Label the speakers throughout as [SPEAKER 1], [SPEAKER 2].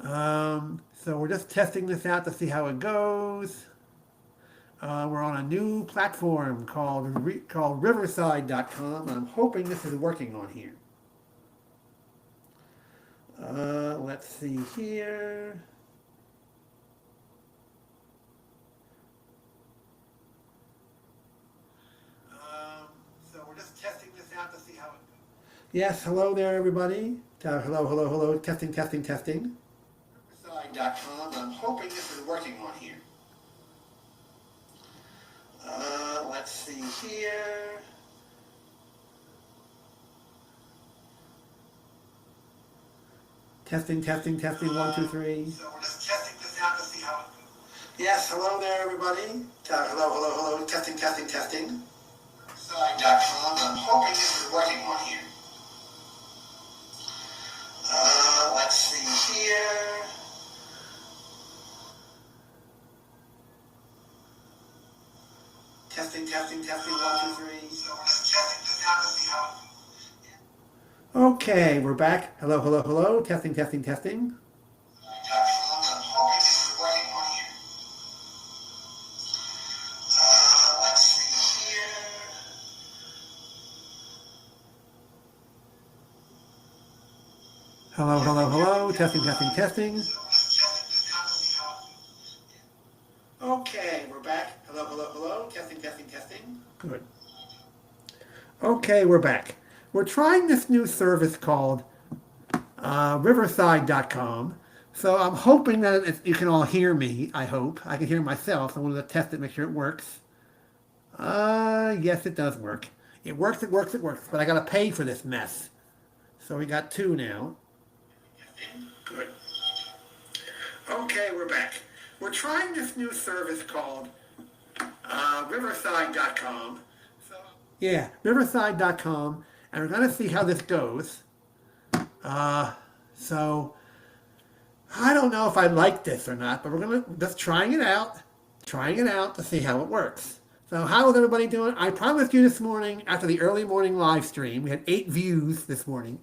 [SPEAKER 1] So we're just testing this out to see how it goes. We're on a new platform called Riverside.com. I'm hoping this is working on here. Let's see here. So we're just testing this out to see how it goes. Yes, hello there, everybody. Hello, hello, hello. Testing, testing, testing. Riverside.com. I'm hoping this is working on here. Let's see here. Testing, testing, testing, 1, 2, 3. So we're just testing this out to see how it goes. Yes, hello there, everybody. Hello, hello, hello. Testing, testing, testing. Riverside.com. I'm hoping this is working on here. Let's see here. Testing, testing, testing, 1, 2, 3. So we're just testing this out to see how it goes. Okay, we're back. Hello, hello, hello. Testing, testing, testing. I'm hoping this is working on here. Let's see here. Hello, hello, hello. Testing, testing, testing. Okay, we're back. Hello, hello, hello. Testing, testing, testing. Good. Okay, we're back. We're trying this new service called Riverside.com. So I'm hoping that you can all hear me. I hope. I can hear myself. I wanted to test it, make sure it works. Yes, it does work. It works, it works, it works. But I got to pay for this mess. So we got two now. Good. Okay, we're back. We're trying this new service called Riverside.com. Yeah, Riverside.com, and we're going to see how this goes. So I don't know if I like this or not, but we're going to just trying it out to see how it works. So how is everybody doing? I promised you this morning after the early morning live stream, we had 8 views this morning.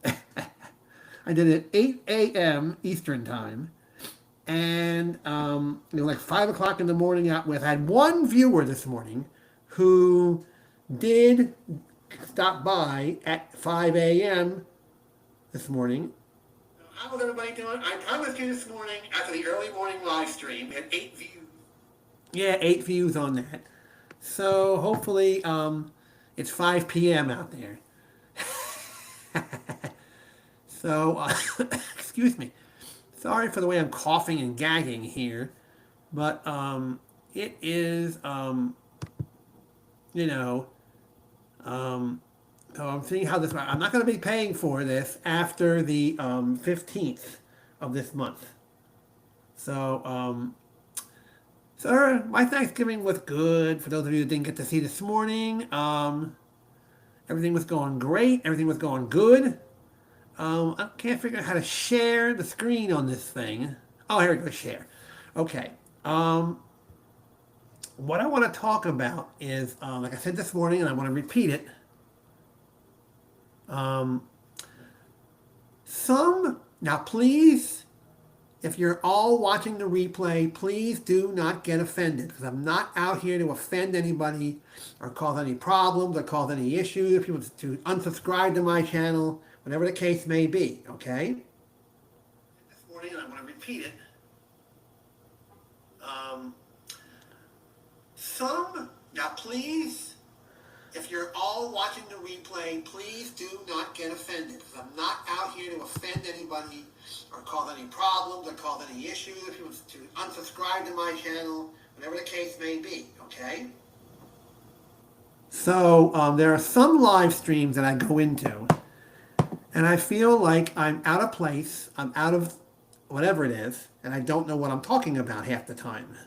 [SPEAKER 1] I did it at 8 a.m. Eastern time. And like 5 o'clock in the morning out with. I had one viewer this morning who did stop by at 5 a.m. this morning. How's everybody doing? I promised you this morning after the early morning live stream, we had 8 views. Yeah, 8 views on that. So hopefully it's 5 p.m. out there. So, excuse me. Sorry for the way I'm coughing and gagging here, but it is, so I'm seeing how this. I'm not going to be paying for this after the 15th of this month. So, so my Thanksgiving was good. For those of you who didn't get to see this morning, everything was going great. Everything was going good. I can't figure out how to share the screen on this thing. Oh, here we go, share. Okay. What I want to talk about is, like I said this morning, and I want to repeat it. Now please, if you're all watching the replay, please do not get offended, because I'm not out here to offend anybody or cause any problems or cause any issues, if people to unsubscribe to my channel, whatever the case may be, okay? This morning, and I want to repeat it. Now please, if you're all watching the replay, please do not get offended, because I'm not out here to offend anybody or cause any problems or cause any issues, if people to unsubscribe to my channel, whatever the case may be, okay? So there are some live streams that I go into, and I feel like I'm out of place, I'm out of whatever it is, and I don't know what I'm talking about half the time.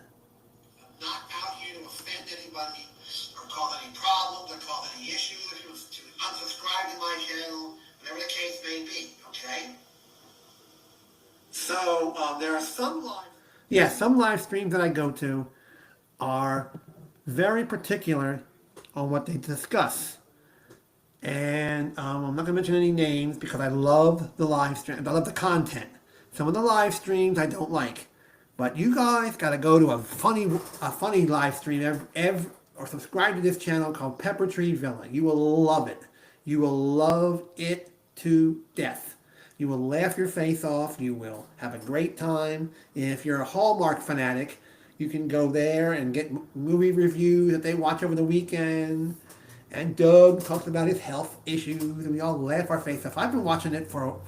[SPEAKER 1] I'm not out here to offend anybody or cause any problems or cause any issues, if you to unsubscribe to my channel, whatever the case may be, okay? So there are some live streams that I go to are very particular on what they discuss. And I'm not going to mention any names because I love the live stream. I love the content. Some of the live streams I don't like. But you guys got to go to a funny live stream or subscribe to this channel called Pepper Tree Villa. You will love it. You will love it to death. You will laugh your face off. You will have a great time. If you're a Hallmark fanatic, you can go there and get movie reviews that they watch over the weekend. And Doug talks about his health issues, and we all laugh our face off. I've been watching it for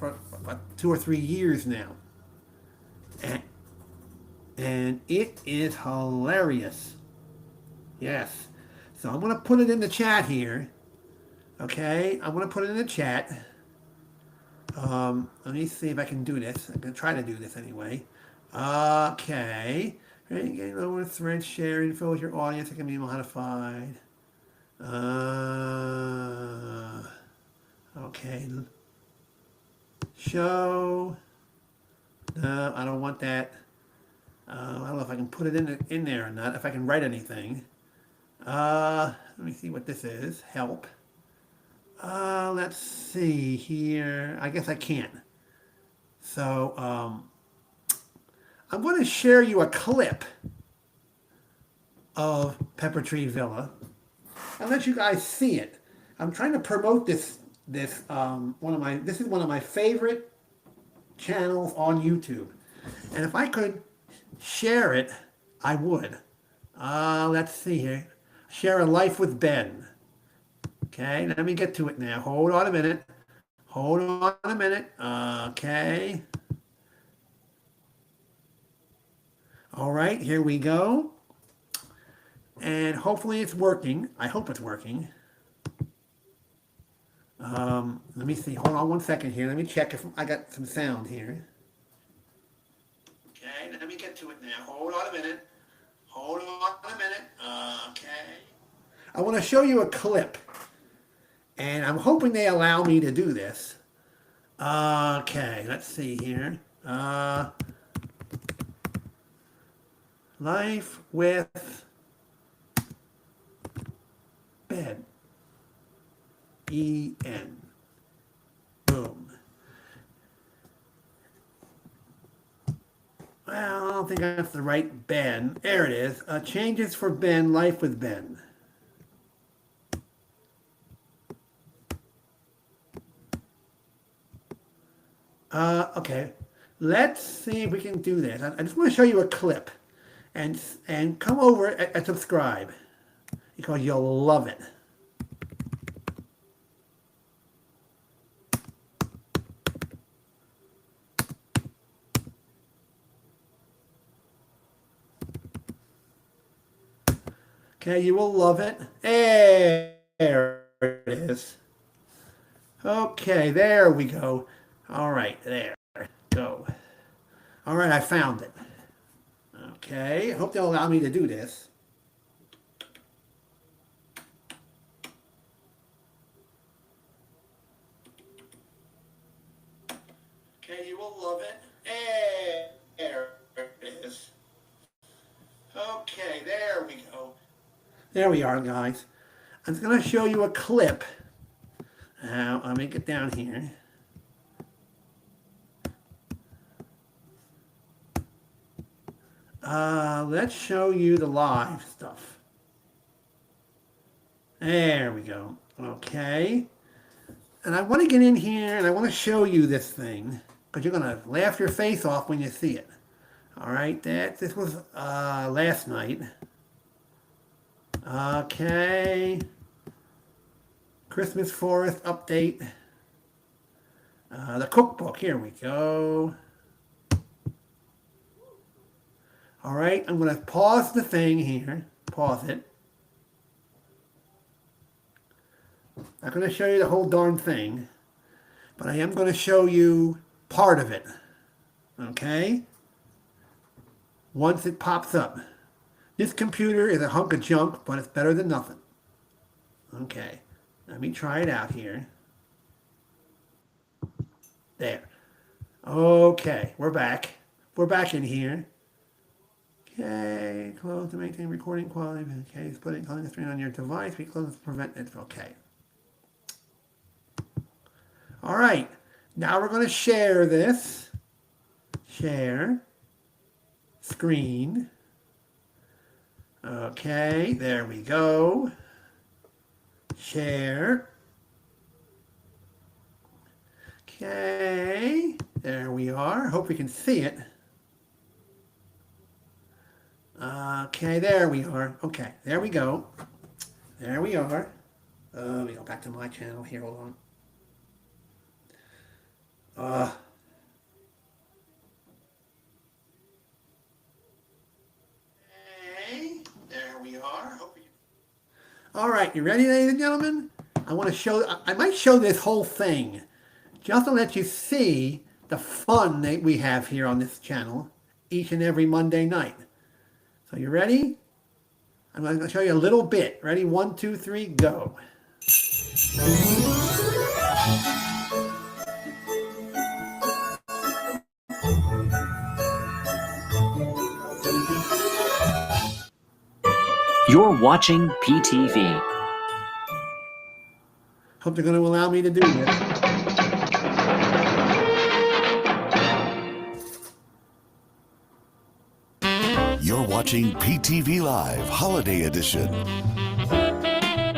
[SPEAKER 1] 2 or 3 years now. And it is hilarious. Yes. So I'm going to put it in the chat here. Okay, I'm going to put it in the chat. Let me see if I can do this. I'm going to try to do this anyway. Okay. Getting over thread, share info with your audience. It can be modified. Okay. Show. No, I don't want that. I don't know if I can put it in there or not. If I can write anything. Let me see what this is. Help. Let's see here. I guess I can't. So, I'm going to share you a clip of Pepper Tree Villa. I'll let you guys see it. I'm trying to promote this is one of my favorite channels on YouTube. And if I could share it, I would. Let's see here. Share a life with Ben. Okay, let me get to it now. Hold on a minute. Hold on a minute. Okay. All right, here we go. And hopefully it's working. I hope it's working. Let me see. Hold on one second here. Let me check if I got some sound here. Okay, let me get to it now. Hold on a minute. Hold on a minute. Okay. I want to show you a clip. And I'm hoping they allow me to do this. Okay, let's see here. Life with Ben. E-N. Boom. Well, I don't think that's the right Ben. There it is. Changes for Ben, Life with Ben. Okay. Let's see if we can do this. I just want to show you a clip. And come over and subscribe. Because you'll love it. Okay, you will love it. There it is. Okay, there we go. All right, there. Go. All right, I found it. Okay, I hope they'll allow me to do this. Okay, you will love it. There it is. Okay, there we go. There we are, guys. I'm going to show you a clip. Now, I'll make it down here. Let's show you the live stuff. There we go. Okay. And I want to get in here and I want to show you this thing because you're going to laugh your face off when you see it. All right. This was last night. Okay. Christmas Forest update. The cookbook. Here we go. All right, I'm going to pause the thing here. Pause it. I'm not going to show you the whole darn thing, but I am going to show you part of it. Okay? Once it pops up. This computer is a hunk of junk, but it's better than nothing. Okay, let me try it out here. There. Okay, we're back. We're back in here. Okay, close to maintain recording quality. Okay, putting calling the screen on your device. We close to prevent it. Okay. All right. Now we're going to share this. share, screen. Okay, there we go. Share. Okay, there we are. Hope we can see it. Okay, there we are. Okay, there we go. There we are. Let me go back to my channel here. Hold on. Okay, there we are. All right, you ready, ladies and gentlemen? I want to show, I might show this whole thing just to let you see the fun that we have here on this channel each and every Monday night. So you ready? I'm going to show you a little bit. Ready? 1, 2, 3, go.
[SPEAKER 2] You're watching PTV.
[SPEAKER 1] Hope they're going to allow me to do this.
[SPEAKER 3] You're watching PTV Live Holiday Edition.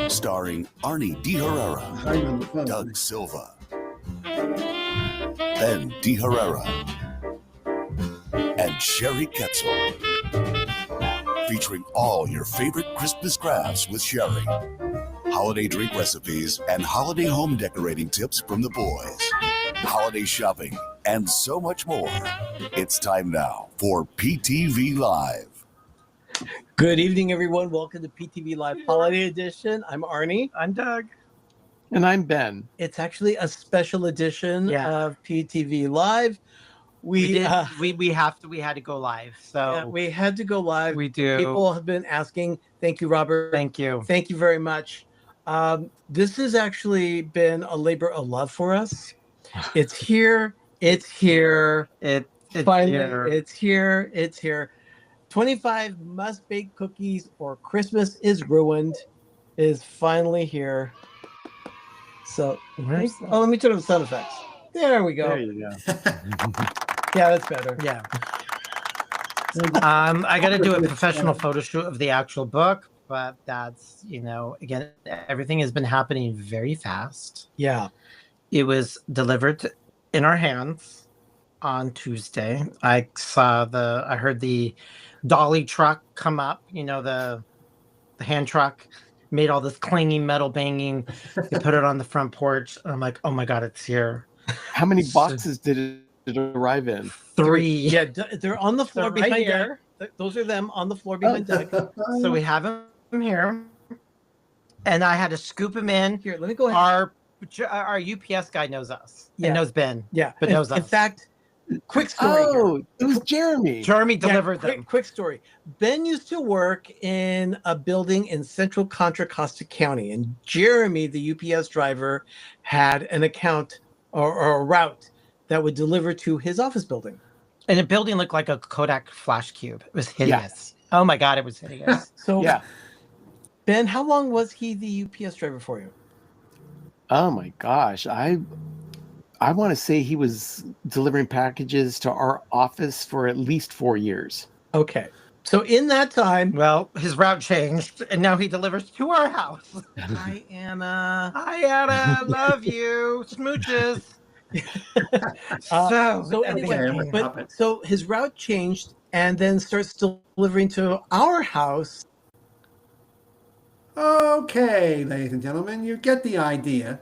[SPEAKER 3] Starring Arnie De Herrera, Doug Silva, Ben De Herrera, and Sherry Ketzel. Featuring all your favorite Christmas crafts with Sherry, holiday drink recipes, and holiday home decorating tips from the boys, holiday shopping, and so much more. It's time now for PTV Live.
[SPEAKER 4] Good evening, everyone. Welcome to PTV Live Holiday Edition. I'm Arnie.
[SPEAKER 5] I'm Doug.
[SPEAKER 6] And I'm Ben.
[SPEAKER 4] It's actually a special edition of PTV Live. We had
[SPEAKER 5] to go live. So
[SPEAKER 4] we had to go live.
[SPEAKER 5] we do.
[SPEAKER 4] People have been asking. Thank you, Robert.
[SPEAKER 5] Thank you.
[SPEAKER 4] Thank you very much. This has actually been a labor of love for us. It's here. It's here.
[SPEAKER 5] It's
[SPEAKER 4] Finally,
[SPEAKER 5] here.
[SPEAKER 4] it's here. It's here. 25 must-bake cookies or Christmas is ruined is finally here. So, let me turn on the sound effects. There we go.
[SPEAKER 6] There you go.
[SPEAKER 4] Yeah, that's better.
[SPEAKER 5] Yeah. I got to do a professional photo shoot of the actual book, but that's, again, everything has been happening very fast.
[SPEAKER 4] Yeah.
[SPEAKER 5] It was delivered in our hands on Tuesday. I heard the dolly truck come up, the hand truck made all this clanging metal banging. They put it on the front porch. And I'm like, oh my God, it's here.
[SPEAKER 6] How many boxes did it arrive in?
[SPEAKER 5] 3.
[SPEAKER 4] Yeah, they're on the floor
[SPEAKER 5] They're right
[SPEAKER 4] behind
[SPEAKER 5] here.
[SPEAKER 4] Doug. Those are them on the floor behind Doug.
[SPEAKER 5] So we have them here. And I had to scoop them in.
[SPEAKER 4] Here, let me go ahead.
[SPEAKER 5] Our UPS guy knows us.
[SPEAKER 4] Yeah.
[SPEAKER 5] And knows Ben.
[SPEAKER 4] Yeah,
[SPEAKER 5] but knows us.
[SPEAKER 4] In fact, quick story.
[SPEAKER 6] Oh, it was Jeremy.
[SPEAKER 5] Jeremy delivered them.
[SPEAKER 4] Quick story. Ben used to work in a building in central Contra Costa County, and Jeremy, the UPS driver, had an account or a route that would deliver to his office building.
[SPEAKER 5] And the building looked like a Kodak flash cube. It was hideous. Yeah. Oh my God, it was hideous.
[SPEAKER 4] So, Ben, how long was he the UPS driver for you?
[SPEAKER 6] Oh my gosh. I want to say he was delivering packages to our office for at least 4 years.
[SPEAKER 4] Okay. So in that time,
[SPEAKER 5] well, his route changed, and now he delivers to our house.
[SPEAKER 4] Hi, Anna.
[SPEAKER 5] Hi, Anna. Love you. Smooches.
[SPEAKER 4] So anyway, so his route changed and then starts delivering to our house.
[SPEAKER 1] Okay, ladies and gentlemen, you get the idea.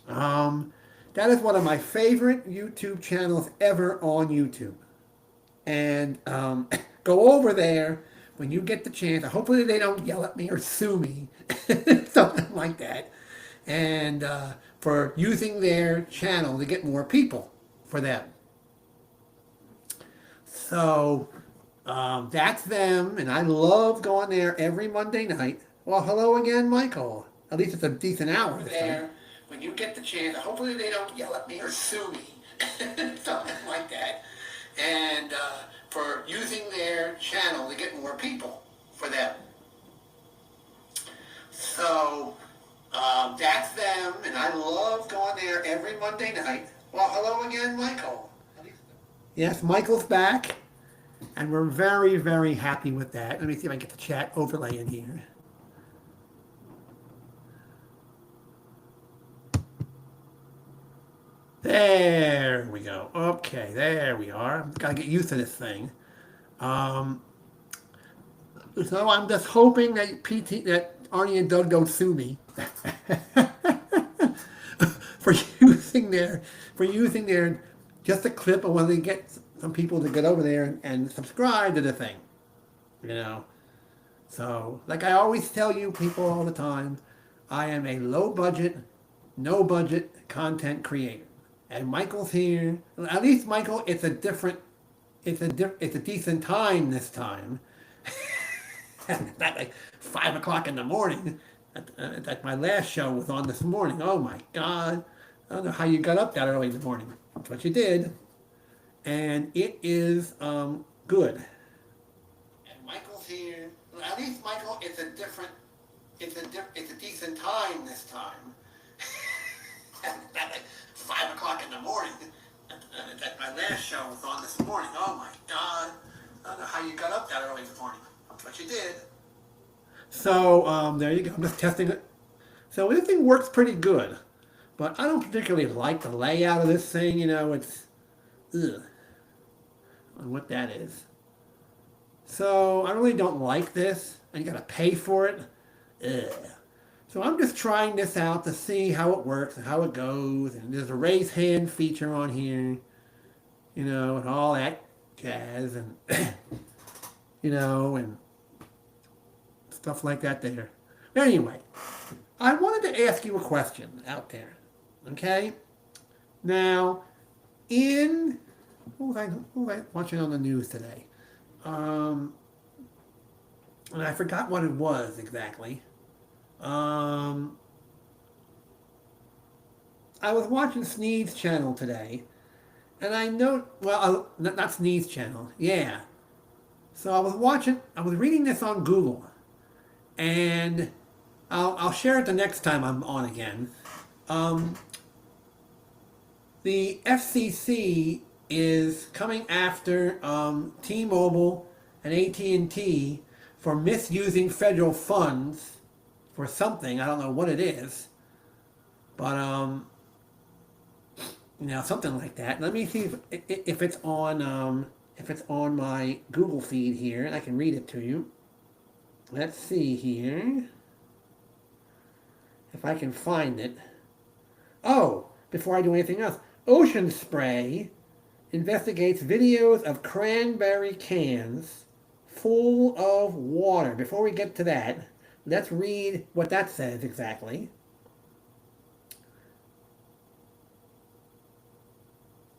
[SPEAKER 1] That is one of my favorite YouTube channels ever on YouTube. And go over there when you get the chance. Hopefully they don't yell at me or sue me, something like that. And for using their channel to get more people for them. So that's them, and I love going there every Monday night. Well, hello again, Michael. At least it's a decent hour there. When you get the chance, hopefully they don't yell at me or sue me, something like that. And for using their channel to get more people for them. So that's them, and I love going there every Monday night. Well, hello again, Michael. Yes, Michael's back, and we're very, very happy with that. Let me see if I can get the chat overlay in here. There we go. Okay, there we are. I've got to get used to this thing. So I'm just hoping that that Arnie and Doug don't sue me for using their just a clip of when they get some people to get over there and subscribe to the thing. You know. So like I always tell you people all the time, I am a low budget, no budget content creator. And Michael's here. At least Michael, it's a decent time this time. Not like 5 o'clock in the morning. That my last show was on this morning. Oh my God. I don't know how you got up that early in the morning. But you did. And it is good. And Michael's here. At least Michael, it's a decent time this time. Not like 5 o'clock in the morning. That my last show was on this morning. Oh my God. I don't know how you got up that early in the morning. But you did. So, there you go. I'm just testing it. So this thing works pretty good. But I don't particularly like the layout of this thing. You know, it's... Ugh. I don't know what that is. So, I really don't like this. And you gotta pay for it. Ugh. So I'm just trying this out to see how it works and how it goes. And there's a raise hand feature on here. You know, and all that jazz. And, you know, and stuff like that there. But anyway, I wanted to ask you a question out there. Okay? Now, what was I watching on the news today? And I forgot what it was exactly. I was watching Sneed's channel today, and I not Sneed's channel, yeah. So I was reading this on Google, and I'll share it the next time I'm on again. The FCC is coming after T-Mobile and AT&T for misusing federal funds for something. I don't know what it is, but something like that. Let me see if it's on my Google feed here, and I can read it to you. Let's see here if I can find it. Oh, before I do anything else, Ocean Spray investigates videos of cranberry cans full of water. Before we get to that, let's read what that says exactly.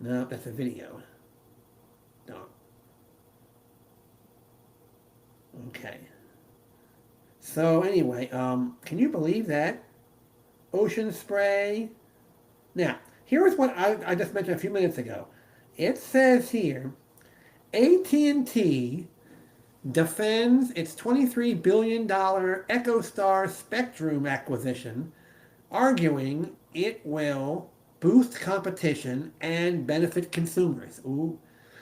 [SPEAKER 1] No, that's a video. No. Okay. So anyway, can you believe that? Ocean Spray. Now, here's what I just mentioned a few minutes ago. It says here, AT&T defends its $23 billion EchoStar Spectrum acquisition, arguing it will boost competition and benefit consumers. Ooh.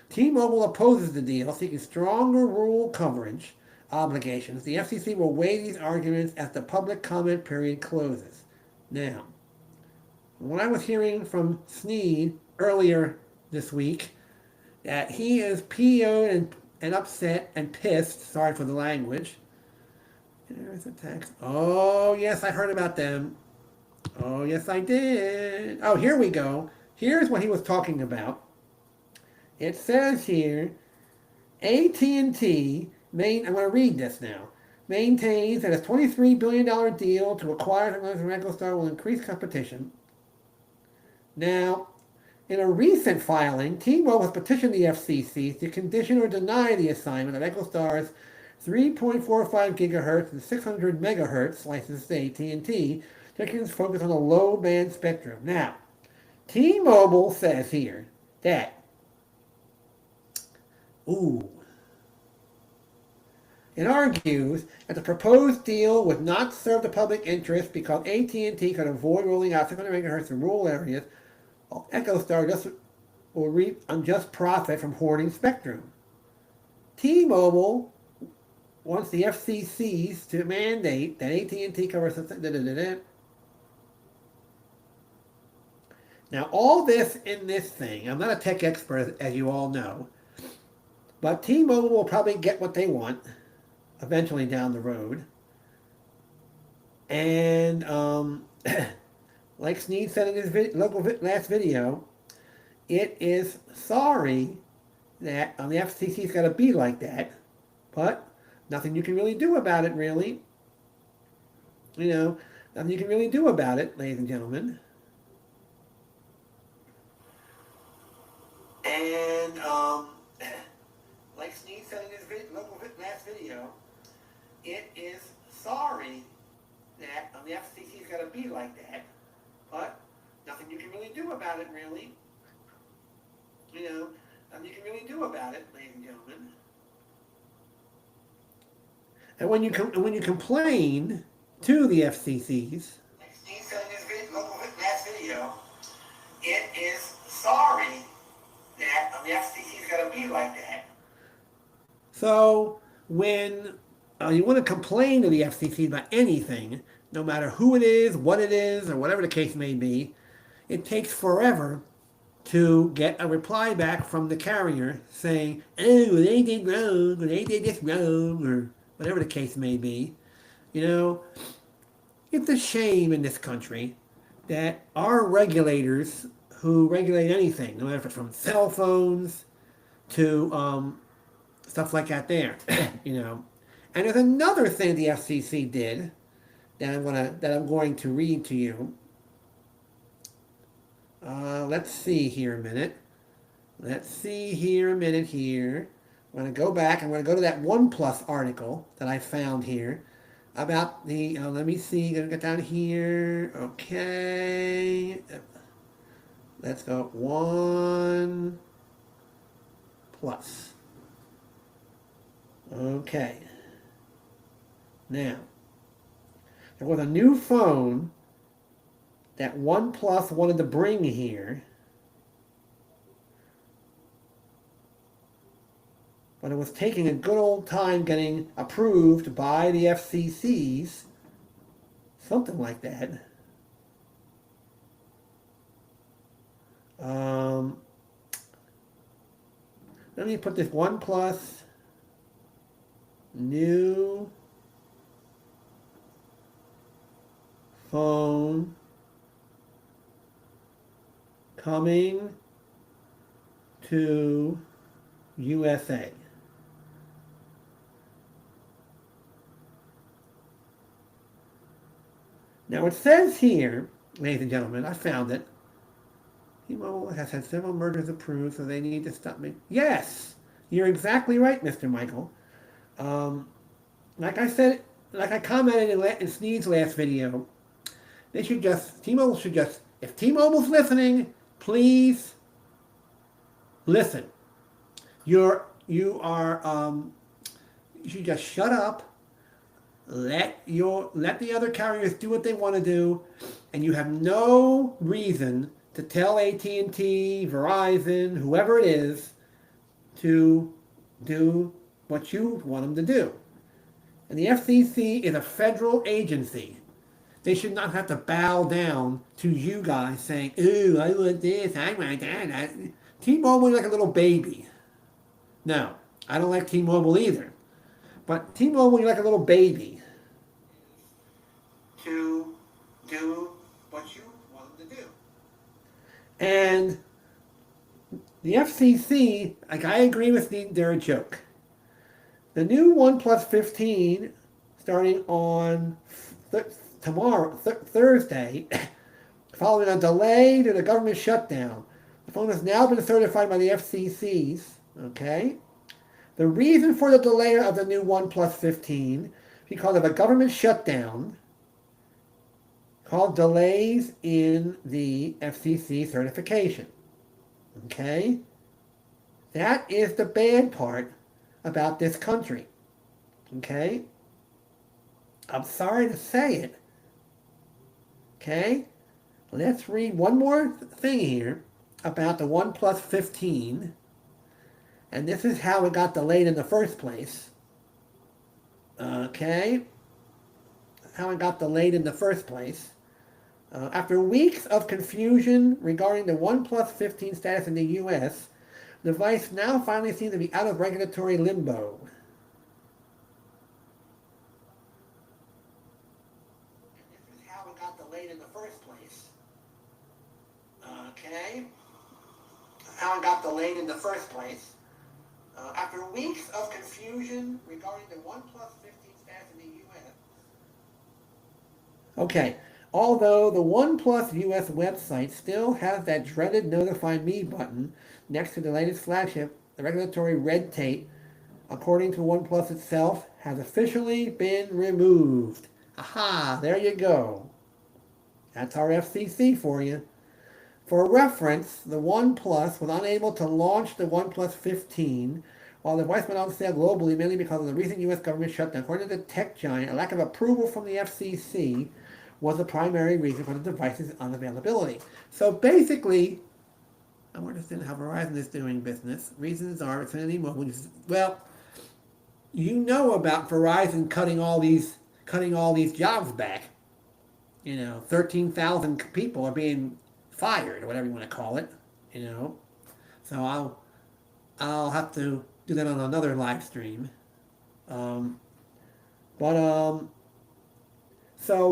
[SPEAKER 1] T-Mobile opposes the deal, seeking stronger rural coverage obligations. The FCC will weigh these arguments as the public comment period closes. Now, when I was hearing from Sneed earlier this week, that he is PO'd and upset and pissed, sorry for the language. There's a text. Oh, yes, I heard about them. Oh, yes, I did. Oh, here we go. Here's what he was talking about. It says here, AT&T, I'm going to read this now, maintains that a $23 billion deal to acquire EchoStar will increase competition. Now, in a recent filing, T-Mobile has petitioned the FCC to condition or deny the assignment of EchoStar's 3.45 gigahertz and 600 megahertz licenses to AT&T, taking its focus on a low-band spectrum. Now, T-Mobile says here that, it argues that the proposed deal would not serve the public interest because AT&T could avoid rolling out 600 megahertz in rural areas. EchoStar just will reap unjust profit from hoarding spectrum. T-Mobile wants the FCC's to mandate that AT&T covers something. Now, all this in this thing, I'm not a tech expert, as you all know, but T-Mobile will probably get what they want eventually down the road. And like Sneed said in his last video, it is sorry that the FCC's got to be like that, but nothing you can really do about it, really. You know, nothing you can really do about it, ladies and gentlemen. And like Sneed said in his last video, it is sorry that the FCC's got to be like that, but nothing you can really do about it, really. You know, nothing you can really do about it, ladies and gentlemen. And when you complain to the FCC's, like Steve said in his last video, it is sorry that the FCC's got to be like that. So when you want to complain to the FCC about anything, no matter who it is, what it is, or whatever the case may be, it takes forever to get a reply back from the carrier saying, oh, they did wrong, or they did this wrong, or whatever the case may be. You know, it's a shame in this country that our regulators who regulate anything, no matter if it's from cell phones to stuff like that there, you know. And there's another thing the FCC did that I'm going to read to you. Let's see here a minute. Here. I'm going to go back. I'm going to go to that OnePlus article that I found here about the, let me see, going to get down here. Okay. Let's go OnePlus. Okay. Now, there was a new phone that OnePlus wanted to bring here, but it was taking a good old time getting approved by the FCC's, something like that. Let me put this OnePlus new phone coming to USA. Now it says here, ladies and gentlemen, I found it. T-Mobile has had several mergers approved, so they need to stop me. Yes, you're exactly right, Mr. Michael. Like I said, like I commented in Sneed's last video, T-Mobile should just, if T-Mobile's listening, please listen. You should just shut up, let the other carriers do what they want to do, and you have no reason to tell AT&T, Verizon, whoever it is, to do what you want them to do. And the FCC is a federal agency. They should not have to bow down to you guys saying, ooh, I want this, I want that. T-Mobile is like a little baby. No, I don't like T-Mobile either. But T-Mobile is like a little baby to do what you want them to do. And the FCC, like I agree with they're a joke. The new OnePlus 15, starting on Thursday, following a delay to the government shutdown. The phone has now been certified by the FCC's, okay? The reason for the delay of the new OnePlus 15 because of a government shutdown called delays in the FCC certification, okay? That is the bad part about this country, okay? I'm sorry to say it. Okay? Let's read one more thing here. about the OnePlus 15, and this is how it got delayed in the first place. Okay, how it got delayed in the first place. After weeks of confusion regarding the OnePlus 15 status in the US, the device now finally seems to be out of regulatory limbo. This is how it got delayed in the first place. Okay, how it got delayed in the first place. After weeks of confusion regarding the OnePlus 15 status in the US. Okay, although the OnePlus US website still has that dreaded Notify Me button next to the latest flagship, the regulatory red tape, according to OnePlus itself, has officially been removed. Aha, there you go. That's our FCC for you. For reference, the OnePlus was unable to launch the OnePlus 15 while the device went on sale globally, mainly because of the recent U.S. government shutdown. According to the tech giant, a lack of approval from the FCC was the primary reason for the device's unavailability. So basically, I'm interested in how Verizon is doing business. Reasons are Xfinity Mobile. Well, you know about Verizon cutting all these jobs back. 13,000 people are being fired, or whatever you want to call it. So I'll have to do that on another live stream. So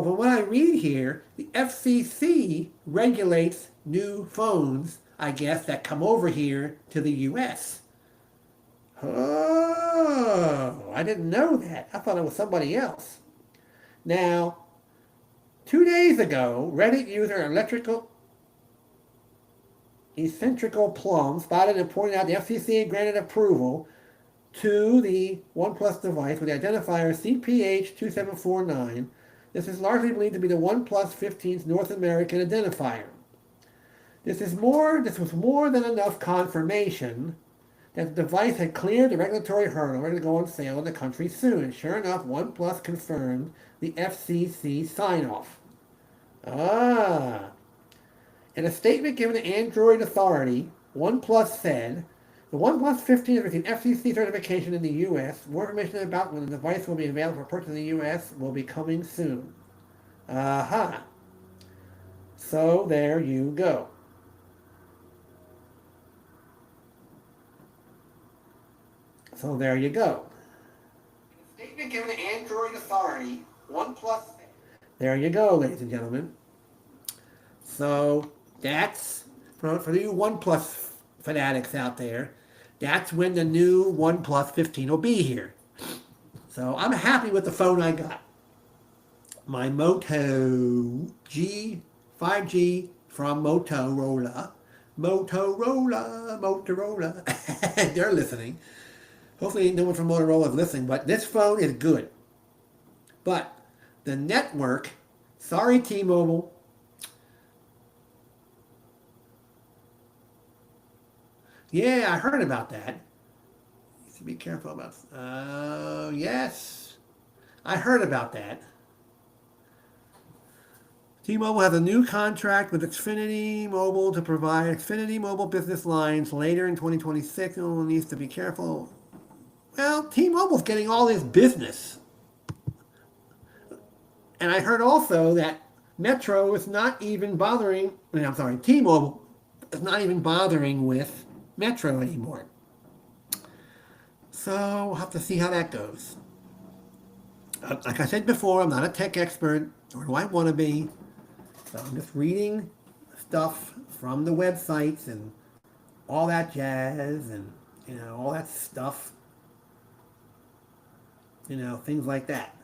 [SPEAKER 1] from what I read here, the FCC regulates new phones, I guess, that come over here to the U.S. Oh, I didn't know that. I thought it was somebody else. Now, 2 days ago, Reddit user Eccentrical Plum spotted and pointed out the FCC had granted approval to the OnePlus device with the identifier CPH2749. This is largely believed to be the OnePlus 15's North American identifier. This was more than enough confirmation that the device had cleared the regulatory hurdle ready to go on sale in the country soon. And sure enough, OnePlus confirmed the FCC sign-off. In a statement given to Android Authority, OnePlus said, the OnePlus 15 has received FCC certification in the U.S. More information about when the device will be available for purchase in the U.S. will be coming soon. So there you go. Statement given to Android Authority, OnePlus. There you go, ladies and gentlemen. So that's, for you OnePlus fanatics out there, that's when the new OnePlus 15 will be here. So I'm happy with the phone I got. My Moto G 5G from Motorola. They're listening. Hopefully no one from Motorola is listening, but this phone is good. But the network, sorry T-Mobile. Yeah, I heard about that. You should be careful about. Yes, I heard about that. T-Mobile has a new contract with Xfinity Mobile to provide Xfinity Mobile business lines later in 2026. No one needs to be careful. Well, T-Mobile's getting all this business. And I heard also that Metro is not even bothering, T-Mobile is not even bothering with Metro anymore. So we'll have to see how that goes. Like I said before, I'm not a tech expert, nor do I want to be. So I'm just reading stuff from the websites and all that jazz and, all that stuff. Things like that.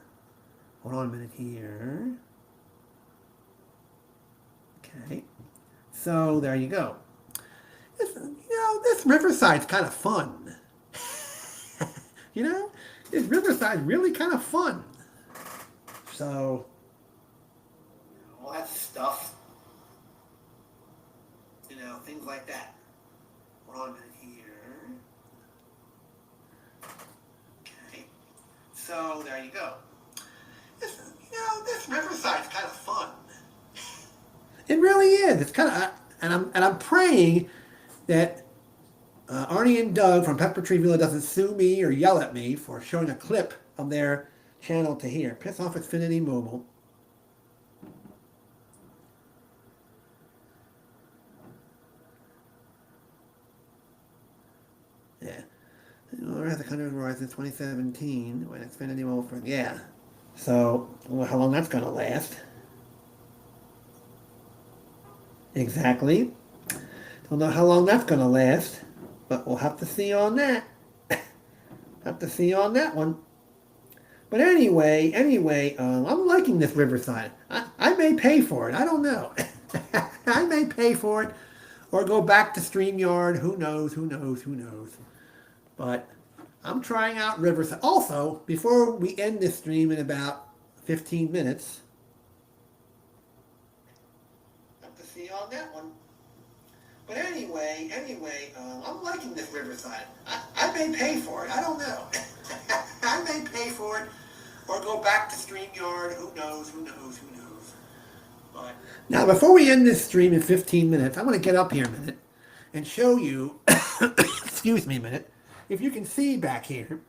[SPEAKER 1] Hold on a minute here. Okay. So there you go. This Riverside's kind of fun. This Riverside's really kind of fun. So, all that stuff. Things like that. Hold on a minute here. Okay. So there you go. This Riverside's kind of fun. It really is. It's kind of. I'm praying that Arnie and Doug from Pepper Tree Villa doesn't sue me or yell at me for showing a clip of their channel to here. Piss off Xfinity Mobile. Yeah. Well, has a country of Verizon 2017 when Xfinity Mobile for yeah. So, well, how long that's going to last? Exactly. Don't know how long that's going to last, but we'll have to see on that. Have to see on that one. But anyway, I'm liking this Riverside. I may pay for it. I don't know. I may pay for it or go back to StreamYard. Who knows? But I'm trying out Riverside. Also, before we end this stream in about 15 minutes, have to see on that one. But anyway, I'm liking this Riverside. I may pay for it. I don't know. I may pay for it or go back to StreamYard. Who knows? But now, before we end this stream in 15 minutes, I want to get up here a minute and show you, excuse me a minute, if you can see back here,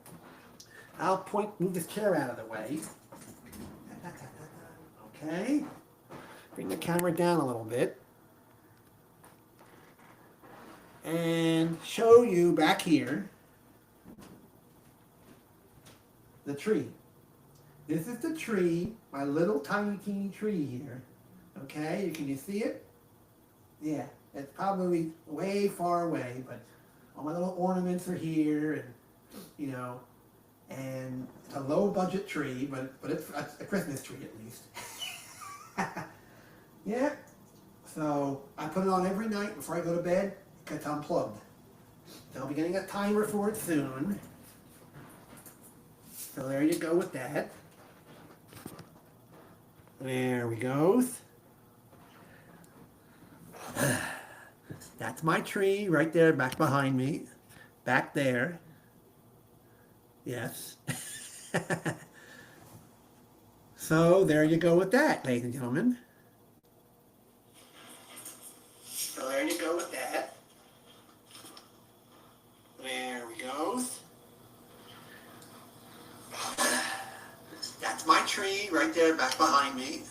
[SPEAKER 1] I'll move this chair out of the way. Okay. Bring the camera down a little bit. And show you back here the tree. This is the tree, my little tiny teeny tree here. Okay, can you see it? Yeah, it's probably way far away, but all my little ornaments are here, and and it's a low budget tree, but it's a Christmas tree at least. Yeah. So I put it on every night before I go to bed. It's unplugged. So I'll be getting a timer for it soon. So there you go with that. There we go. That's my tree right there back behind me. Back there. Yes. So there you go with that, ladies and gentlemen. So there you go with that. There we go. That's my tree right there back behind me.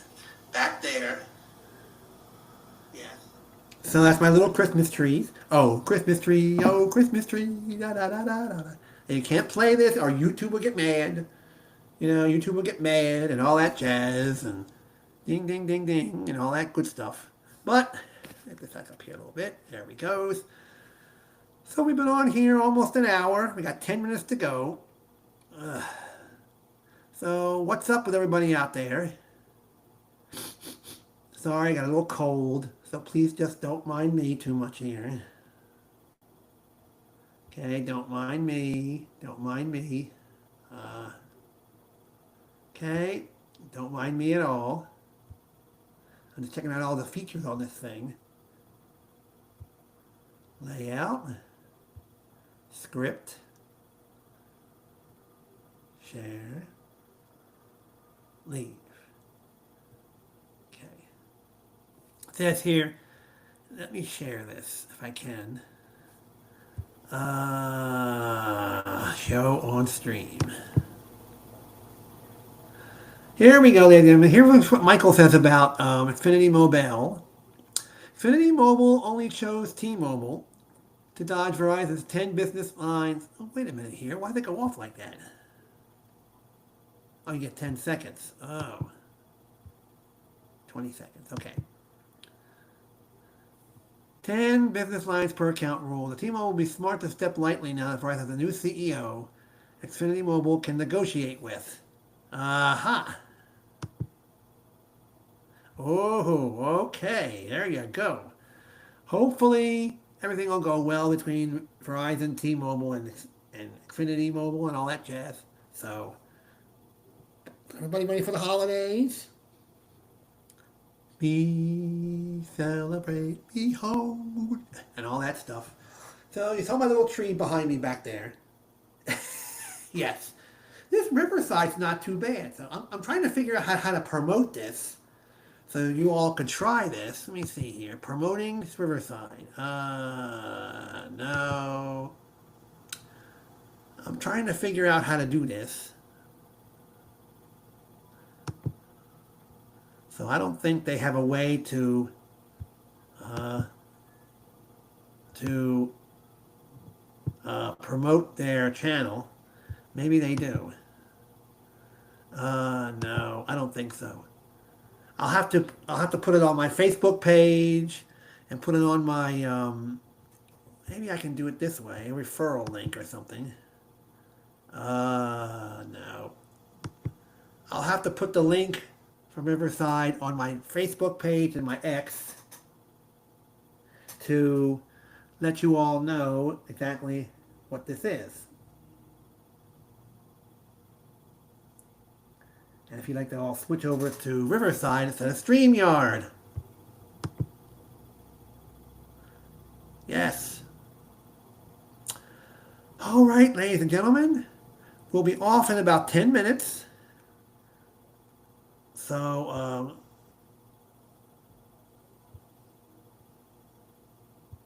[SPEAKER 1] Back there. Yeah. So that's my little Christmas tree. Oh, Christmas tree. Oh, Christmas tree. Da, da, da, da, da. And you can't play this or YouTube will get mad. YouTube will get mad and all that jazz and ding, ding, ding, ding and all that good stuff. But, get this back up here a little bit. There we go. So we've been on here almost an hour. We got 10 minutes to go. So what's up with everybody out there? Sorry, I got a little cold. So please just don't mind me too much here. Okay, don't mind me. Okay, don't mind me at all. I'm just checking out all the features on this thing. Layout. Script. Share. Leave. Okay. It says here, let me share this if I can. Show on stream. Here we go, ladies and gentlemen. Here's what Michael says about Xfinity Mobile. Xfinity Mobile only chose T-Mobile to dodge Verizon's 10 business lines. Oh, wait a minute here. Why'd they go off like that? Oh, you get 10 seconds. Oh. 20 seconds. Okay. 10 business lines per account rule. The T-Mobile will be smart to step lightly now that Verizon has a new CEO Xfinity Mobile can negotiate with. Aha. Oh, okay. There you go. Hopefully, everything will go well between Verizon, T-Mobile, and Xfinity Mobile and all that jazz. So, everybody ready for the holidays? Be celebrate, behold, and all that stuff. So you saw my little tree behind me back there. Yes, this Riverside's not too bad. So I'm trying to figure out how to promote this So you all could try this. Let me see here. Promoting Riverside. No. I'm trying to figure out how to do this. So I don't think they have a way to promote their channel. Maybe they do. No, I don't think so. I'll have to put it on my Facebook page and put it on my maybe I can do it this way, a referral link or something. No. I'll have to put the link from Riverside on my Facebook page and my X to let you all know exactly what this is. And if you'd like to all switch over to Riverside instead of StreamYard. Yes. All right, ladies and gentlemen. We'll be off in about 10 minutes. So,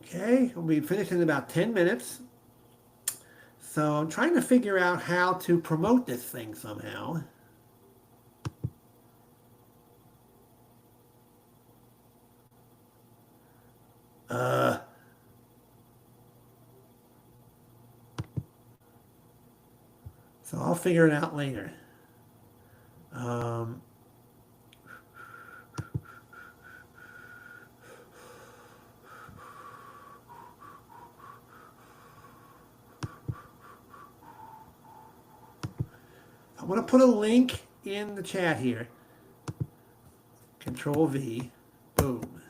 [SPEAKER 1] okay, we'll be finished in about 10 minutes. So I'm trying to figure out how to promote this thing somehow. So I'll figure it out later. I'm going to put a link in the chat here. Control V. Boom.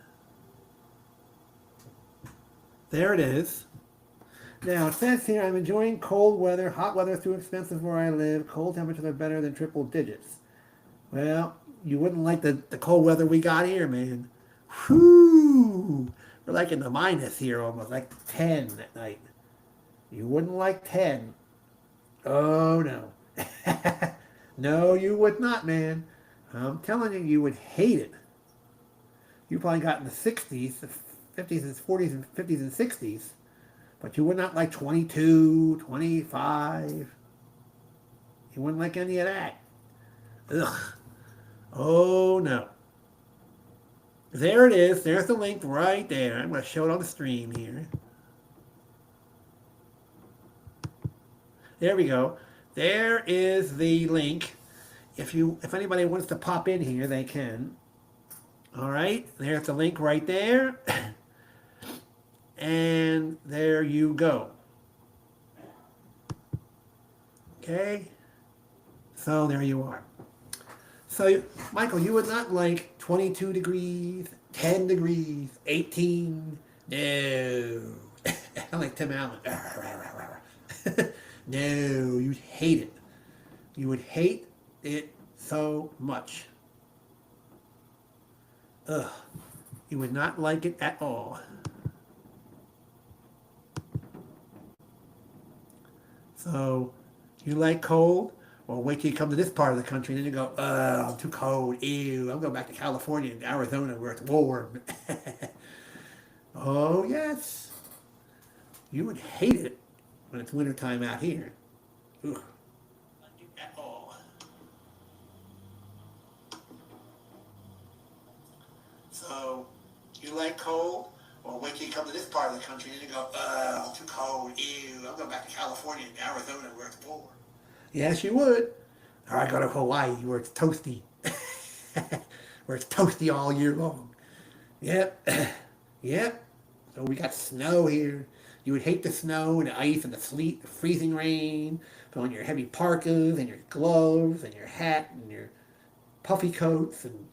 [SPEAKER 1] There it is. Now, it says here, I'm enjoying cold weather. Hot weather is too expensive where I live. Cold temperatures are better than triple digits. Well, you wouldn't like the cold weather we got here, man. Whew. We're like in the minus here almost, like 10 at night. You wouldn't like 10. Oh, no. No, you would not, man. I'm telling you, you would hate it. You probably got in the 60s, the 50s and 40s and 50s and 60s. But you would not like 22, 25. You wouldn't like any of that. Ugh. Oh, no. There it is. There's the link right there. I'm going to show it on the stream here. There we go. There is the link. If anybody wants to pop in here, they can. All right. There's the link right there. And there you go. Okay. So there you are. So, Michael, you would not like 22 degrees, 10 degrees, 18. No. I like Tim Allen. No, you'd hate it. You would hate it so much. Ugh. You would not like it at all. So, you like cold? Well, wait till you come to this part of the country, and then you go, I'm too cold. Ew, I'm going back to California and Arizona where it's warm. Oh, yes. You would hate it when it's wintertime out here. Ugh. Not do at all. So, you like cold? Well, wait till you come to this part of the country, and then you go, I'm too cold. Ew, I'm going back to California and Arizona where it's warm. Yes, you would. Or I go to Hawaii where it's toasty. Where it's toasty all year long. Yep. Yep. So we got snow here. You would hate the snow and the ice and the sleet, the freezing rain. Put on your heavy parkas and your gloves and your hat and your puffy coats and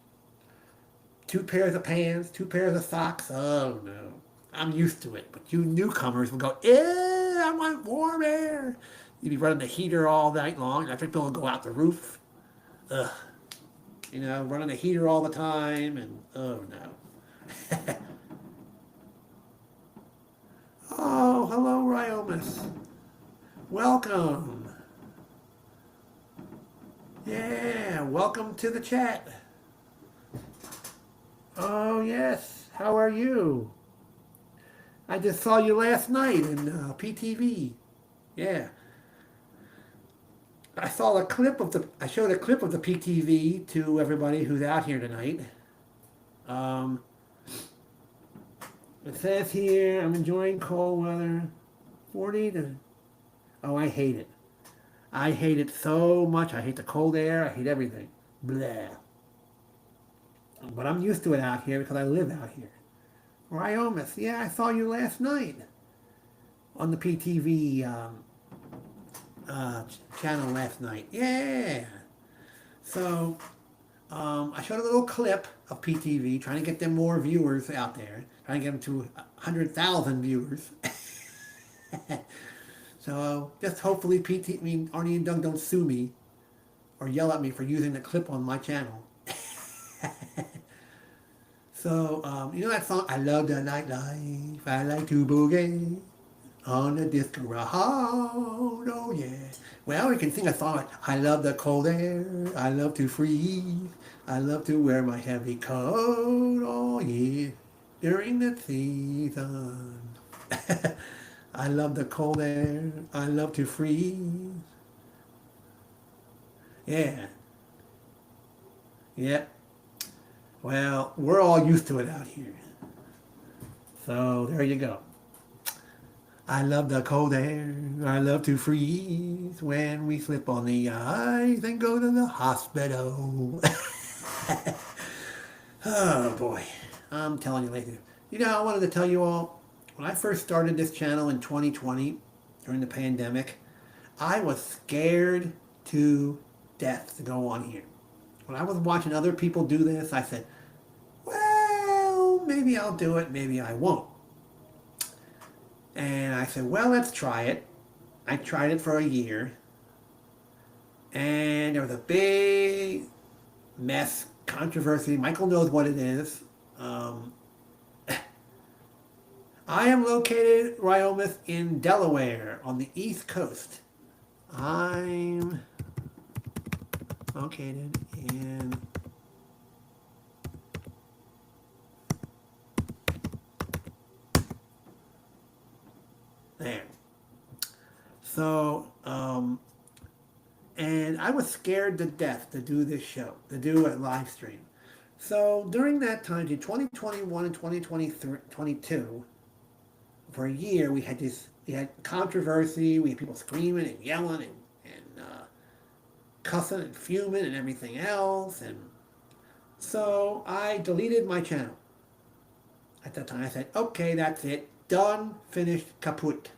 [SPEAKER 1] 2 pairs of pants, 2 pairs of socks. Oh, no. I'm used to it. But you newcomers would go, I want warm air. You'd be running the heater all night long. Electric bill would go out the roof. Ugh. You know, running the heater all the time. And, oh, no. Oh, hello, Ryomus. Welcome. Yeah, welcome to the chat. Oh, yes. How are you? I just saw you last night in PTV. Yeah. I showed a clip of the PTV to everybody who's out here tonight. Um, it says here, I'm enjoying cold weather. 40 to, oh, I hate it. I hate it so much. I hate the cold air. I hate everything. Blah. But I'm used to it out here because I live out here. Ryomis, yeah, I saw you last night on the PTV channel last night. Yeah. So I showed a little clip of PTV, trying to get them more viewers out there, trying to get them to 100,000 viewers. So just hopefully Arnie and Doug don't sue me or yell at me for using the clip on my channel. So, you know that song, I love the nightlife, I like to boogie on the disco road, oh yeah. Well, we can sing a song like, I love the cold air, I love to freeze, I love to wear my heavy coat, oh yeah, during the season. I love the cold air, I love to freeze. Yeah, yeah. Well, we're all used to it out here. So there you go. I love the cold air. I love to freeze when we slip on the ice and go to the hospital. Oh boy, I'm telling you later. You know, I wanted to tell you all, when I first started this channel in 2020, during the pandemic, I was scared to death to go on here. When I was watching other people do this, I said, well, maybe I'll do it, maybe I won't. And I said, well, let's try it. I tried it for a year. And there was a big mess, controversy. Michael knows what it is. I am located, Ryomis, in Delaware on the East Coast. I'm located in there. So, and I was scared to death to do this show, to do a live stream. So during that time, in 2021 and 2022, for a year, we had controversy, we had people screaming and yelling and cussing and fuming and everything else. And so I deleted my channel. At that time, I said, okay, that's it. Done, finished, kaput.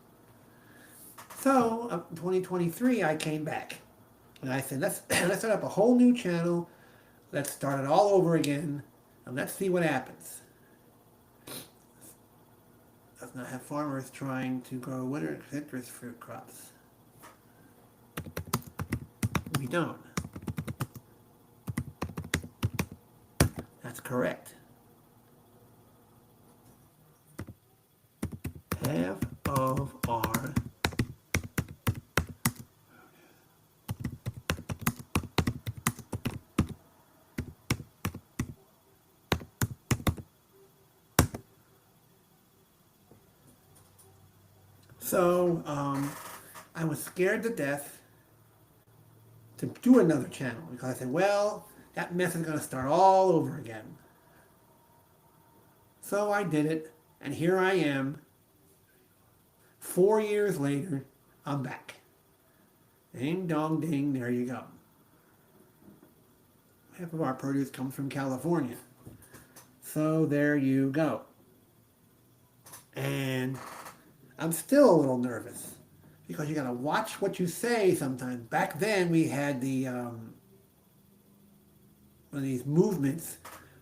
[SPEAKER 1] So, 2023, I came back. And I said, let's set up a whole new channel. Let's start it all over again. And let's see what happens. Does not have farmers trying to grow winter citrus fruit crops. We don't. That's correct. Half of our So I was scared to death to do another channel because I said, well, that mess is going to start all over again. So I did it, and here I am. 4 years later, I'm back. Ding dong ding, there you go. Half of our produce comes from California. So there you go. And I'm still a little nervous because you got to watch what you say sometimes. Back then we had the one of these movements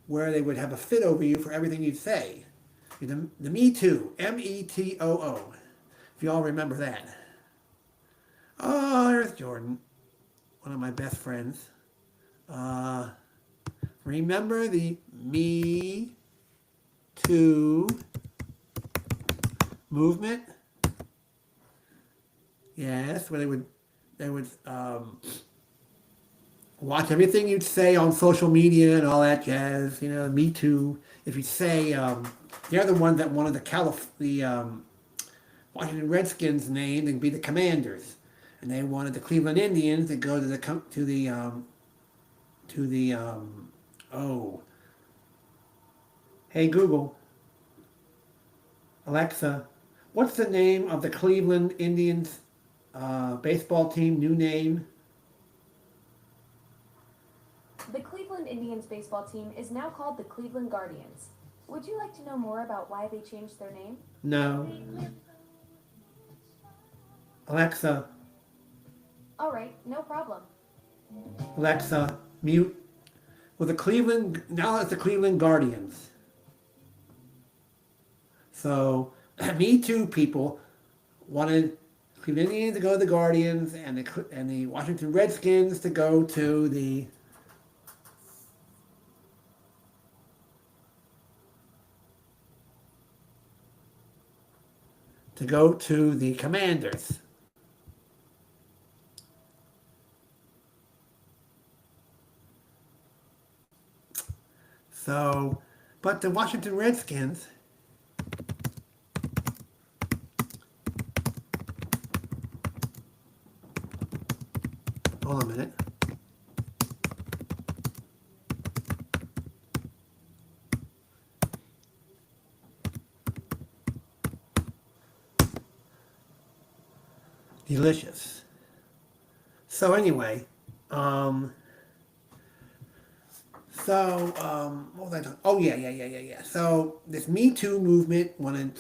[SPEAKER 1] where they would have a fit over you for everything you'd say. The Me Too, METOO, if you all remember that. Oh, there's Jordan, one of my best friends. Remember the Me Too movement? Yes, where they would watch everything you'd say on social media and all that jazz. Me Too. If you say they're the ones that wanted the Washington Redskins name and be the Commanders, and they wanted the Cleveland Indians to go to the oh, hey Google, Alexa, what's the name of the Cleveland Indians baseball team? New name.
[SPEAKER 7] The Cleveland Indians baseball team is now called the Cleveland Guardians. Would you like to know more about why they changed their name?
[SPEAKER 1] No. Alexa,
[SPEAKER 7] All right, no problem.
[SPEAKER 1] Alexa, mute. Well, now it's the Cleveland Guardians. So, Me Too people wanted Cleveland Indians to go to the Guardians and the Washington Redskins to go to the Commanders. So, but the Washington Redskins, hold on a minute. Delicious. So anyway, what was I talking? Oh yeah. So this Me Too movement wanted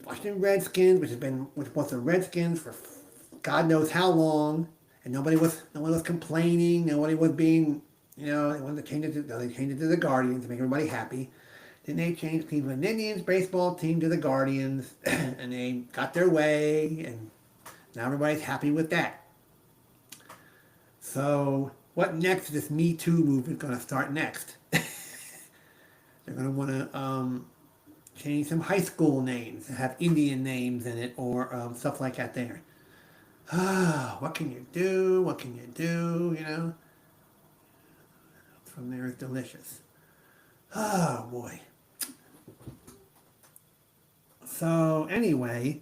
[SPEAKER 1] Washington Redskins, which was the Redskins for God knows how long, and no one was complaining, nobody was being, they wanted to change it to the Guardians to make everybody happy. Then they changed Cleveland Indians baseball team to the Guardians, and they got their way, and now everybody's happy with that. So what next is this Me Too movement going to start next? They're going to want to change some high school names, have Indian names in it, or stuff like that there. What can you do? What can you do? From there is delicious. Oh, boy. So, anyway,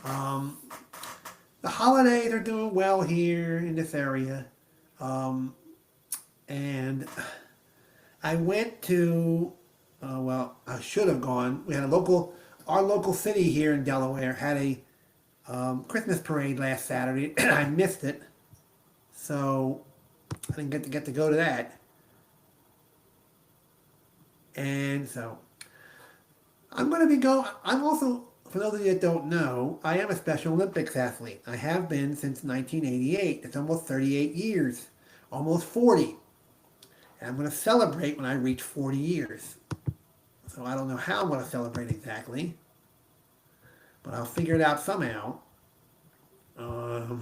[SPEAKER 1] the holidays are doing well here in this area. And I went to, I should have gone. We had our local city here in Delaware had a Christmas parade last Saturday. I missed it. So I didn't get to go to that. And so I'm going to be going. I'm also, for those of you that don't know, I am a Special Olympics athlete. I have been since 1988. It's almost 38 years, almost 40. And I'm going to celebrate when I reach 40 years. So I don't know how I'm going to celebrate exactly, but I'll figure it out somehow. How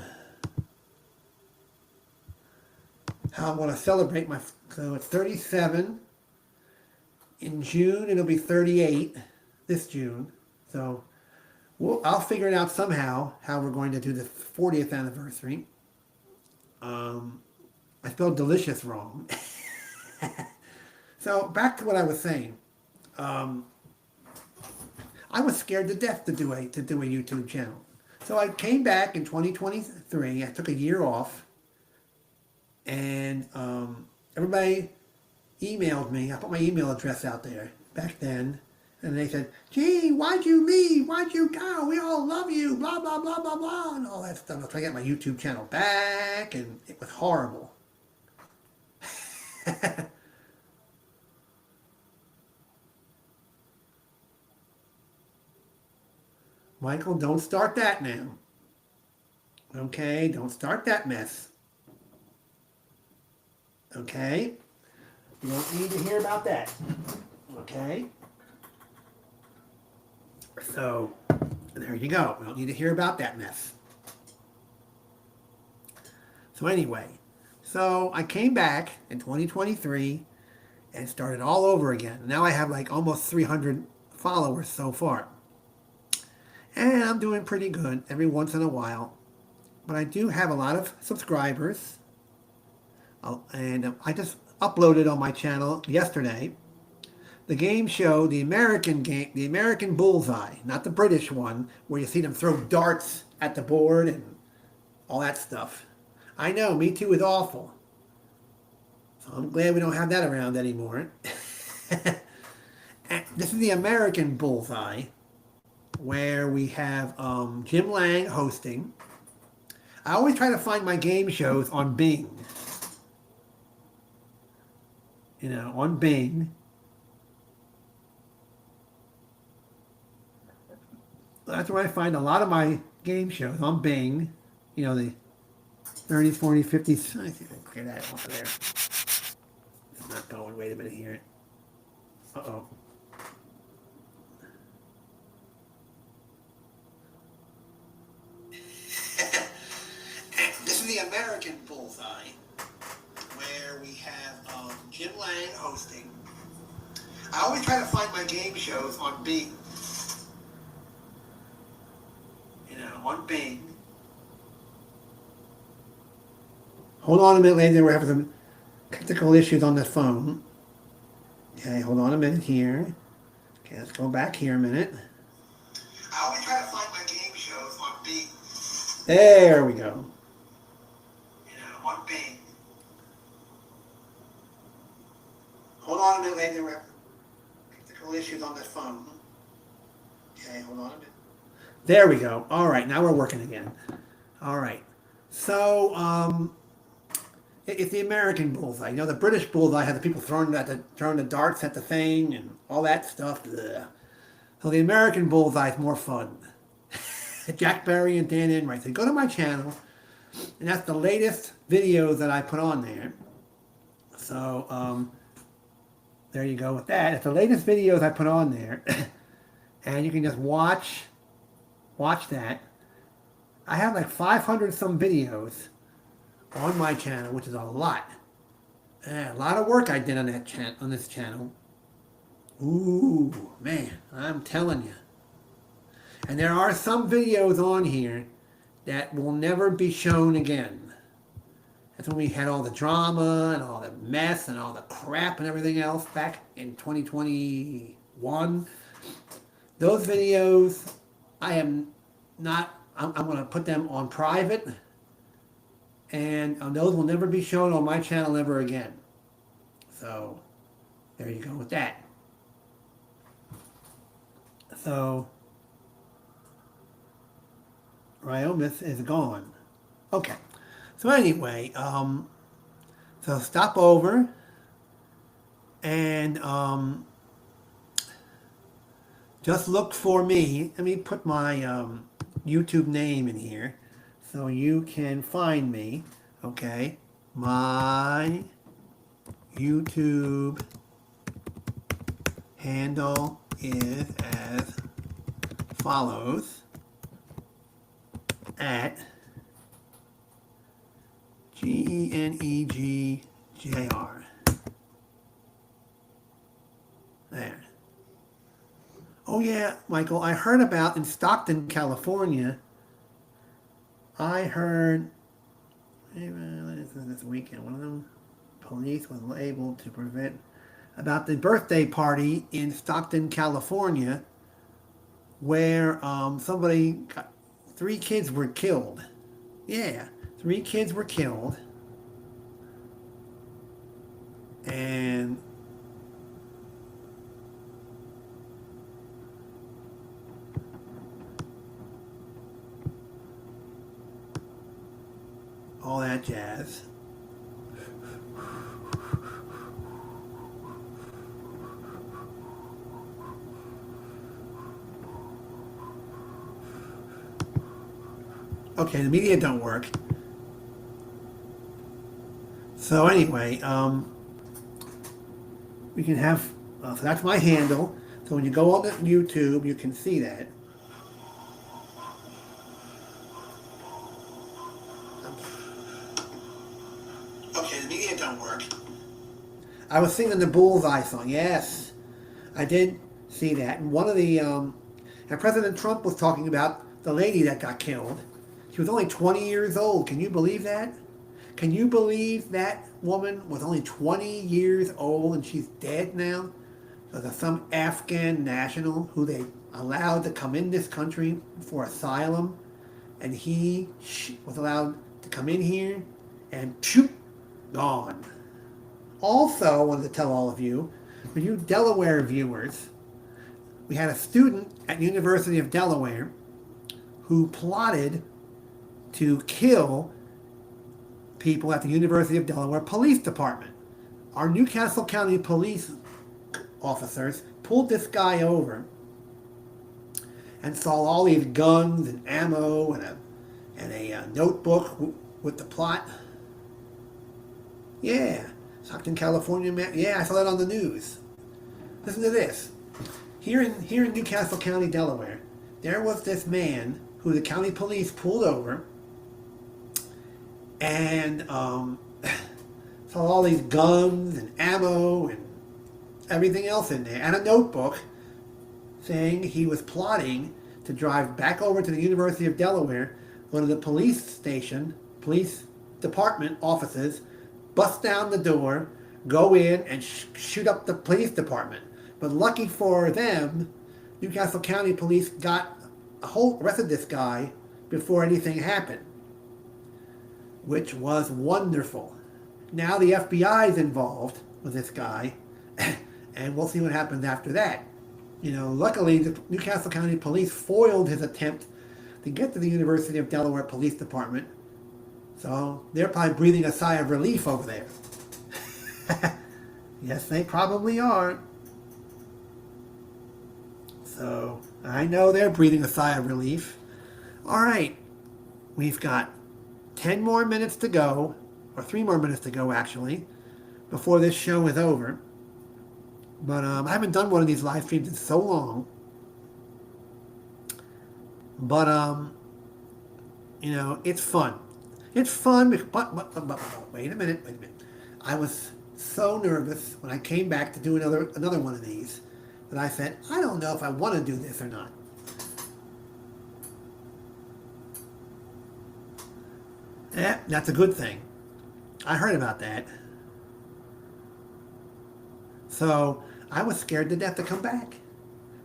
[SPEAKER 1] I'm going to celebrate so it's 37. In June, it'll be 38 this June. So I'll figure it out somehow how we're going to do the 40th anniversary. I spelled delicious wrong. So back to what I was saying. I was scared to death to do a YouTube channel. So I came back in 2023. I took a year off, and everybody emailed me. I put my email address out there back then, and they said, "Gee, why'd you leave? Why'd you go? We all love you, blah, blah, blah, blah, blah," and all that stuff. I was trying to get my YouTube channel back, and it was horrible. Michael, don't start that now. Okay, don't start that mess. Okay? You don't need to hear about that. Okay? So, there you go. We don't need to hear about that mess. So anyway, so I came back in 2023 and started all over again. Now I have like almost 300 followers so far. And I'm doing pretty good every once in a while. But I do have a lot of subscribers. I just uploaded on my channel yesterday the game show, the American game, the American Bullseye, not the British one, where you see them throw darts at the board and all that stuff. I know, Me Too is awful. So I'm glad we don't have that around anymore. This is the American Bullseye, where we have Jim Lang hosting. I always try to find my game shows on Bing. You know, on Bing. That's where I find a lot of my game shows, on Bing. You know, the 30s, 40s, 50s. I think I can clear that off of there. It's not going. Wait a minute here. Uh-oh. This is the American Bullseye, where we have Jim Lang hosting. I always try to find my game shows on Bing. You know, on Bing. Hold on a minute, ladies. We're having some technical issues on the phone. Okay, hold on a minute here. Okay, let's go back here a minute. I always try to find my game shows on Bing. There we go. You know, on Bing. Hold on a minute, ladies. We're having technical issues on the phone. Okay, hold on a minute. There we go. All right, now we're working again. All right. So, it's the American Bullseye. You know, the British Bullseye has the people throwing the darts at the thing and all that stuff. Ugh. So the American Bullseye is more fun. Jack Barry and Dan Enright. So go to my channel, and that's the latest videos that I put on there. So, there you go with that. It's the latest videos I put on there. And you can just watch that. I have like 500 some videos on my channel, which is a lot. A lot of work I did on that on this channel. Ooh, man, I'm telling you. And there are some videos on here that will never be shown again. That's when we had all the drama and all the mess and all the crap and everything else back in 2021. Those videos, I'm going to put them on private. And those will never be shown on my channel ever again. So, there you go with that. So, Ryomis is gone. Okay. So anyway, so stop over and just look for me. Let me put my YouTube name in here so you can find me. Okay. My YouTube handle is as follows at GENEGJR. There. Oh yeah, Michael, I heard about in Stockton, California. I heard this weekend, one of them police was able to prevent about the birthday party in Stockton, California, where somebody got 3 kids were killed. Yeah, 3 kids were killed. And all that jazz. Okay, the media don't work. So anyway, we can have, so that's my handle. So when you go on to YouTube, you can see that. Okay, the media don't work. I was singing the Bullseye song. Yes, I did see that. And one of the, and President Trump was talking about the lady that got killed. She was only 20 years old. Can you believe that? Can you believe that woman was only 20 years old and she's dead now? So there's some Afghan national who they allowed to come in this country for asylum, and he was allowed to come in here and shoot, gone. Also, I wanted to tell all of you, for you Delaware viewers, we had a student at the University of Delaware who plotted to kill people at the University of Delaware Police Department. Our Newcastle County police officers pulled this guy over and saw all these guns and ammo and a notebook with the plot. Yeah, Stockton, California, man. Yeah, I saw that on the news. Listen to this. Here in Newcastle County, Delaware, there was this man who the county police pulled over and saw all these guns and ammo and everything else in there, and a notebook saying he was plotting to drive back over to the University of Delaware, go to the police department offices, bust down the door, go in and shoot up the police department. But lucky for them, Newcastle County police got arrested this guy before anything happened, which was wonderful. Now the FBI is involved with this guy, and we'll see what happens after that. You know, luckily the Newcastle County police foiled his attempt to get to the University of Delaware Police Department, so they're probably breathing a sigh of relief over there. Yes, they probably are. So I know they're breathing a sigh of relief. All right, we've got 10 more minutes to go, or 3 more minutes to go actually, before this show is over. But I haven't done one of these live streams in so long. But you know, it's fun. It's fun, but wait a minute. I was so nervous when I came back to do another one of these that I said, I don't know if I want to do this or not. Yeah, that's a good thing. I heard about that. So I was scared to death to come back.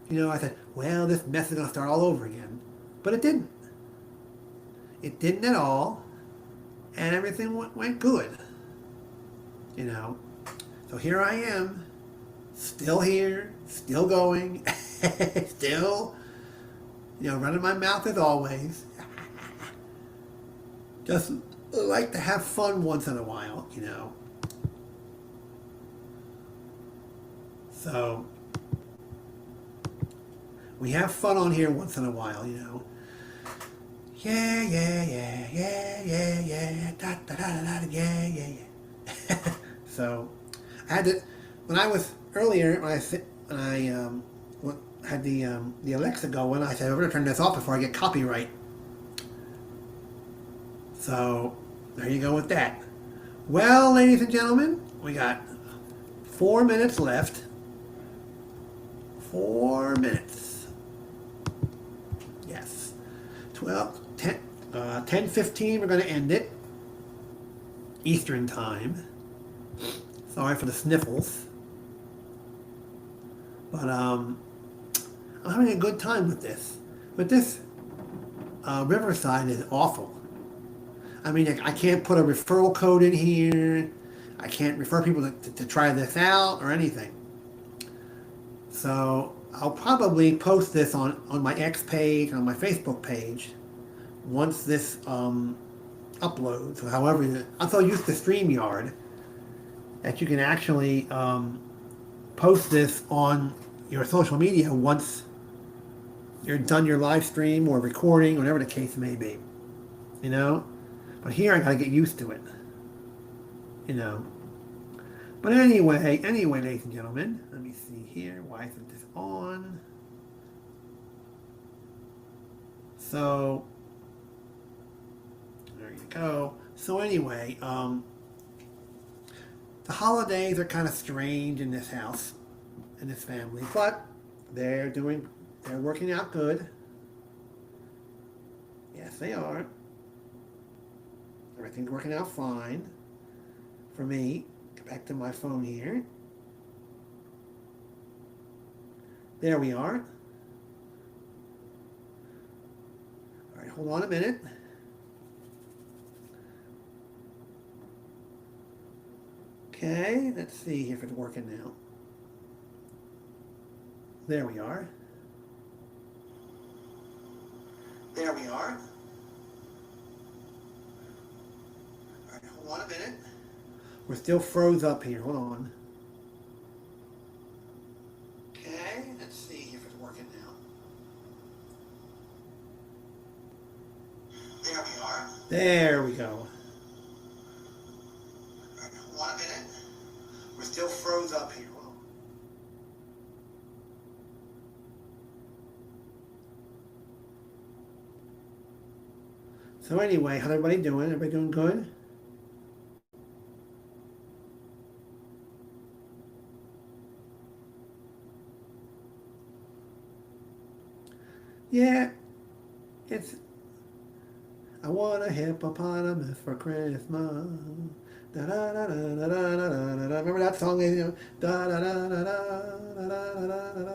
[SPEAKER 1] You know, I said, well, this mess is going to start all over again. But it didn't. It didn't at all. And everything went good. You know. So here I am. Still here. Still going. Still, you know, running my mouth as always. Just like to have fun once in a while, you know. So we have fun on here once in a while, you know. Yeah, da da da da da, yeah. So I had to, when I was earlier, when I had the Alexa going, I said I'm gonna turn this off before I get copyright. So there you go with that. Well, ladies and gentlemen, we got 4 minutes left. 4 minutes. Yes. 10:15, we're going to end it. Eastern time. Sorry for the sniffles. But I'm having a good time with this. But this Riverside is awful. I mean, I can't put a referral code in here. I can't refer people to try this out or anything. So I'll probably post this on my X page, on my Facebook page, once this uploads. However, I'm so used to StreamYard that you can actually post this on your social media once you're done your live stream or recording, whatever the case may be. You know? But here I gotta get used to it. You know? But anyway, ladies and gentlemen, let me see here. Why isn't this on? So, there you go. So anyway, the holidays are kind of strange in this house, in this family, but they're working out good. Yes, they are. Everything's working out fine for me. Get back to my phone here. There we are. All right, hold on a minute. Okay, let's see if it's working now. There we are. There we are. All right, hold on a minute. We're still froze up here. Hold on. Okay, let's see if it's working now. There we are. There we go. All right, hold on a minute. We're still froze up here. Hold on. So anyway, how's everybody doing? Everybody doing good? Yeah, it's. I want a hippopotamus for Christmas. Da da da da da da da da da. Remember that song? Da da da da da da da da da.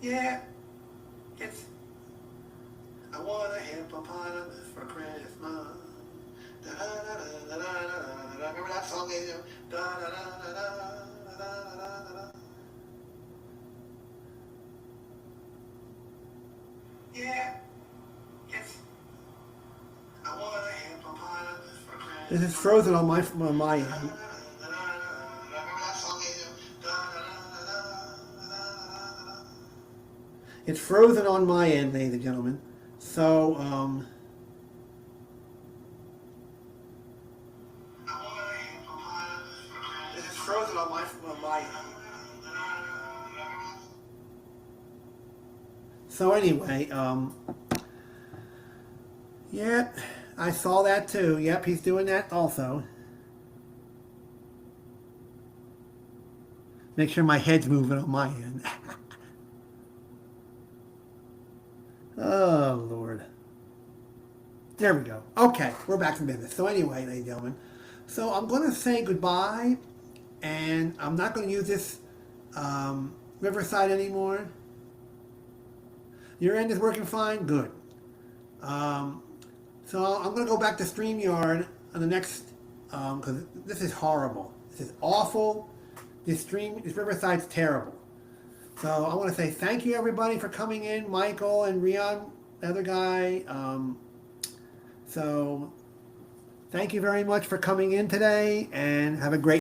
[SPEAKER 1] Yeah, it's. I want a hippopotamus for Christmas. Da da da da da da da. Remember that song? Da da da da da da da da. Yeah, it's. I want a hippopotamus for Christmas. This is frozen on my end. It's frozen on my end, ladies and gentlemen. So, this is frozen on my end. So anyway, yeah, I saw that too. Yep, he's doing that also. Make sure my head's moving on my end. Oh, Lord. There we go. Okay, we're back to business. So anyway, ladies and gentlemen, so I'm going to say goodbye, and I'm not going to use this Riverside anymore. Your end is working fine? Good. So I'm going to go back to StreamYard on the next, because this is horrible. This is awful. This Riverside's terrible. So I want to say thank you, everybody, for coming in. Michael and Rian, the other guy. So thank you very much for coming in today, and have a great